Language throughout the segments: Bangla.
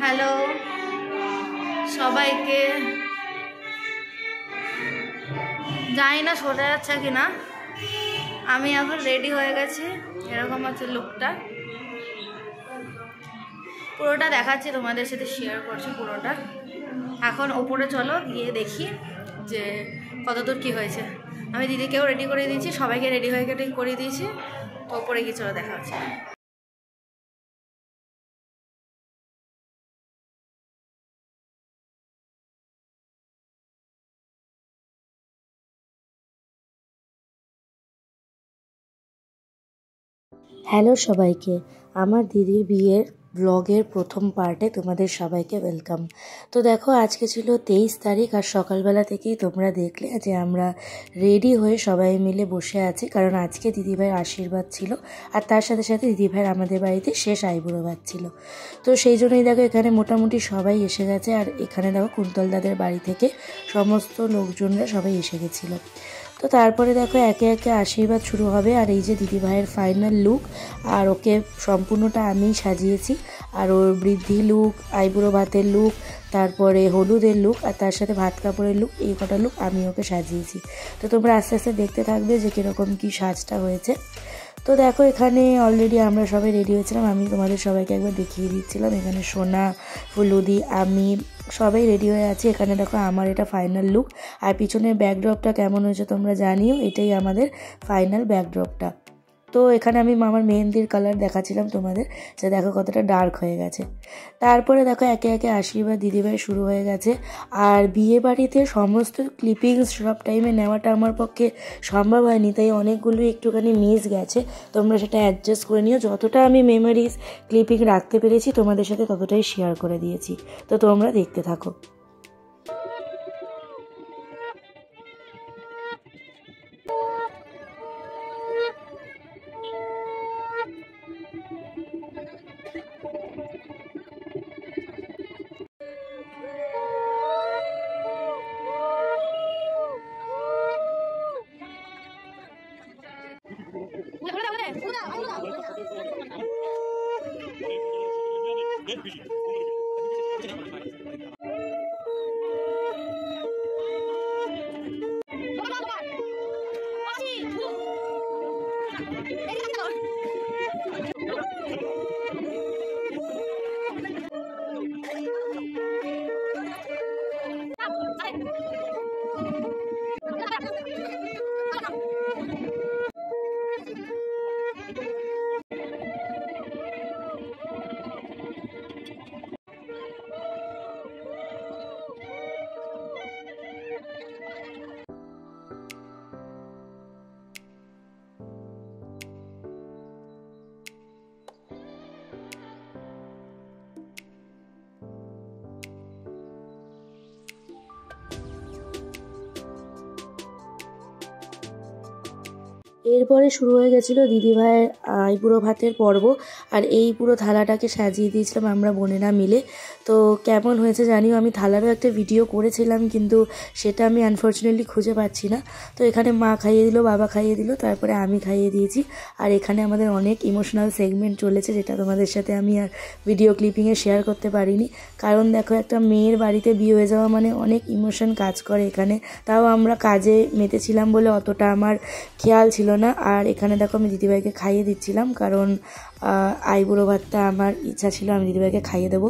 হ্যালো সবাইকে, জানি না শোনা যাচ্ছে কিনা। আমি এখন রেডি হয়ে গেছি, এরকম হচ্ছে লুকটা। পুরোটা দেখাচ্ছি, তোমাদের সাথে শেয়ার করছি পুরোটা। এখন ওপরে চলো গিয়ে দেখি যে কতদূর কি হয়েছে। আমি দিদিকেও রেডি করে দিয়েছি, সবাইকে রেডি হয়ে করে দিয়েছি। তো ওপরে গিয়ে চলো দেখা হচ্ছে। হ্যালো সবাইকে, আমার দিদির বিয়ের ব্লগের প্রথম পার্টে তোমাদের সবাইকে ওয়েলকাম। তো দেখো, আজকে ছিল 23 তারিখ, আর সকালবেলা থেকেই তোমরা দেখলে যে আমরা রেডি হয়ে সবাই মিলে বসে আছি, কারণ আজকে দিদিভাইয়ের আশীর্বাদ ছিল, আর তার সাথে সাথে দিদিভাইয়ের আমাদের বাড়িতে শেষ আইবুড়ো ভাত ছিল। তো সেই জন্যই দেখো এখানে মোটামুটি সবাই এসে গেছে, আর এখানে দেখো কুন্তল দাদের বাড়ি থেকে সমস্ত লোকজনরা সবাই এসে গেছিলো। তো তারপরে দেখো একে একে আশীর্বাদ শুরু হবে, আর এই যে দিদিভাইয়ের ফাইনাল লুক, আর ওকে সম্পূর্ণটা আমিই সাজিয়েছি। আর ওর বৃদ্ধি লুক, আইবুড়ো ভাতের লুক, তারপরে হলুদের লুক, আর তার সাথে ভাত কাপড়ের লুক, এই কটা লুক আমি ওকে সাজিয়েছি। তো তোমরা আস্তে আস্তে দেখতে থাকবে যে কীরকম কী সাজটা হয়েছে। তো দেখো এখানে অলরেডি আমরা সবাই রেডি হয়েছিলাম, আমি তোমাদের সবাইকে একবার দেখিয়ে দিচ্ছিলাম। এখানে সোনা, ফুলুদি, আমি সবাই রেডি হয়ে আছি। এখানে দেখো আমার এটা ফাইনাল লুক, আর পিছনের ব্যাকড্রপটা কেমন হয়েছে তোমরা জানিও। এটাই আমাদের ফাইনাল ব্যাকড্রপটা। তো এখানে আমি আমার মেহেন্দির কালার দেখাচ্ছিলাম তোমাদের, যে দেখো কতটা ডার্ক হয়ে গেছে। তারপরে দেখো একে একে আশীর্বাদ দিদিভাই শুরু হয়ে গেছে। আর বিয়ে বাড়িতে সমস্ত ক্লিপিংস সব টাইমে নেওয়াটা আমার পক্ষে সম্ভব হয়নি, তাই অনেকগুলো একটুখানি মিস গেছে। তোমরা সেটা অ্যাডজাস্ট করে নিও। যতটা আমি মেমোরিজ ক্লিপিং রাখতে পেরেছি তোমাদের সাথে ততটাই শেয়ার করে দিয়েছি। তো তোমরা দেখতে থাকো। এরপরে শুরু হয়ে গেছিলো দিদিভাইয়ের আইবুড়ো ভাতের পর্ব, আর এই পুরো থালাটাকে সাজিয়ে দিয়েছিলাম আমরা বোনেরা মিলে। তো কেমন হয়েছে জানিও। আমি থালারও একটা ভিডিও করেছিলাম, কিন্তু সেটা আমি আনফর্চুনেটলি খুঁজে পাচ্ছি না। তো এখানে মা খাইয়ে দিল, বাবা খাইয়ে দিল, তারপরে আমি খাইয়ে দিয়েছি। আর এখানে আমাদের অনেক ইমোশনাল সেগমেন্ট চলেছে, যেটা তোমাদের সাথে আমি আর ভিডিও ক্লিপিংয়ে শেয়ার করতে পারিনি। কারণ দেখো, একটা মেয়ের বাড়িতে বিয়ে হয়ে যাওয়া মানে অনেক ইমোশন কাজ করে এখানে। তাও আমরা কাজে মেতেছিলাম বলে অতটা আমার খেয়াল ছিল না। আর এখানে দেখো আমি দিদিভাইকে খাইয়ে দিচ্ছিলাম, কারণ আইবুড়ো ভাতটা আমার ইচ্ছা ছিল আমি দিদিভাইকে খাইয়ে দেবো।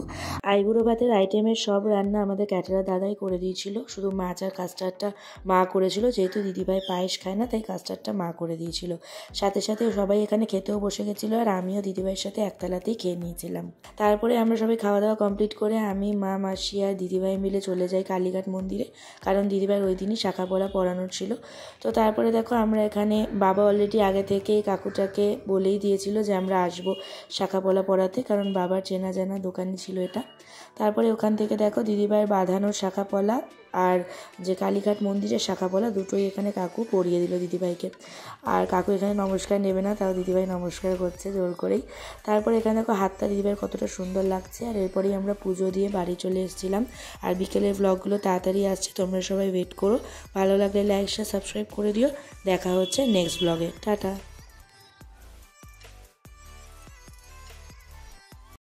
আইবুড়ো ভাতের আইটেমের সব রান্না আমাদের ক্যাটারার দাদাই করে দিয়েছিল, শুধু মাছ আর কাস্টার্ডটা মা করেছিল। যেহেতু দিদিভাই পায়েস খায় না, তাই কাস্টার্ডটা মা করে দিয়েছিল। সাথে সাথে সবাই এখানে খেতেও বসে গেছিলো, আর আমিও দিদিভাইয়ের সাথে একতলাতেই খেয়ে নিয়েছিলাম। তারপরে আমরা সবাই খাওয়া দাওয়া কমপ্লিট করে আমি, মা, মাসি আর দিদিভাই মিলে চলে যাই কালীঘাট মন্দিরে, কারণ দিদিভাই ওই দিনই শাখাপলা পড়ানোর ছিল। তো তারপরে দেখো আমরা এখানে, বাবা অলরেডি আগে থেকেই কাকুটাকে বলেই দিয়েছিল যে আমরা আসবো শাখাপলা পড়াতে, কারণ বাবার চেনা জানা দোকানই ছিল এটা। তারপরে ওখান থেকে দেখো দিদিভাইয়ের বাঁধানোর শাখাপলা আর যে কালীঘাট মন্দিরের শাখাপলা দুটোই এখানে কাকু পরিয়ে দিল দিদিভাইকে। আর কাকু এখানে নমস্কার নেবে না, তাও দিদিভাই নমস্কার করছে জোর করেই। তারপরে এখানে দেখো হাতটা দিদিভাইয়ের কতটা সুন্দর লাগছে। আর এরপরেই আমরা পুজো দিয়ে বাড়ি চলে এসেছিলাম। আর বিকেলের ব্লগগুলো তাড়াতাড়ি আসছে, তোমরা সবাই ওয়েট করো। ভালো লাগলে লাইক, শেয়ার, সাবস্ক্রাইব করে দিও। দেখা হচ্ছে নেক্সট ব্লগে। টাটা।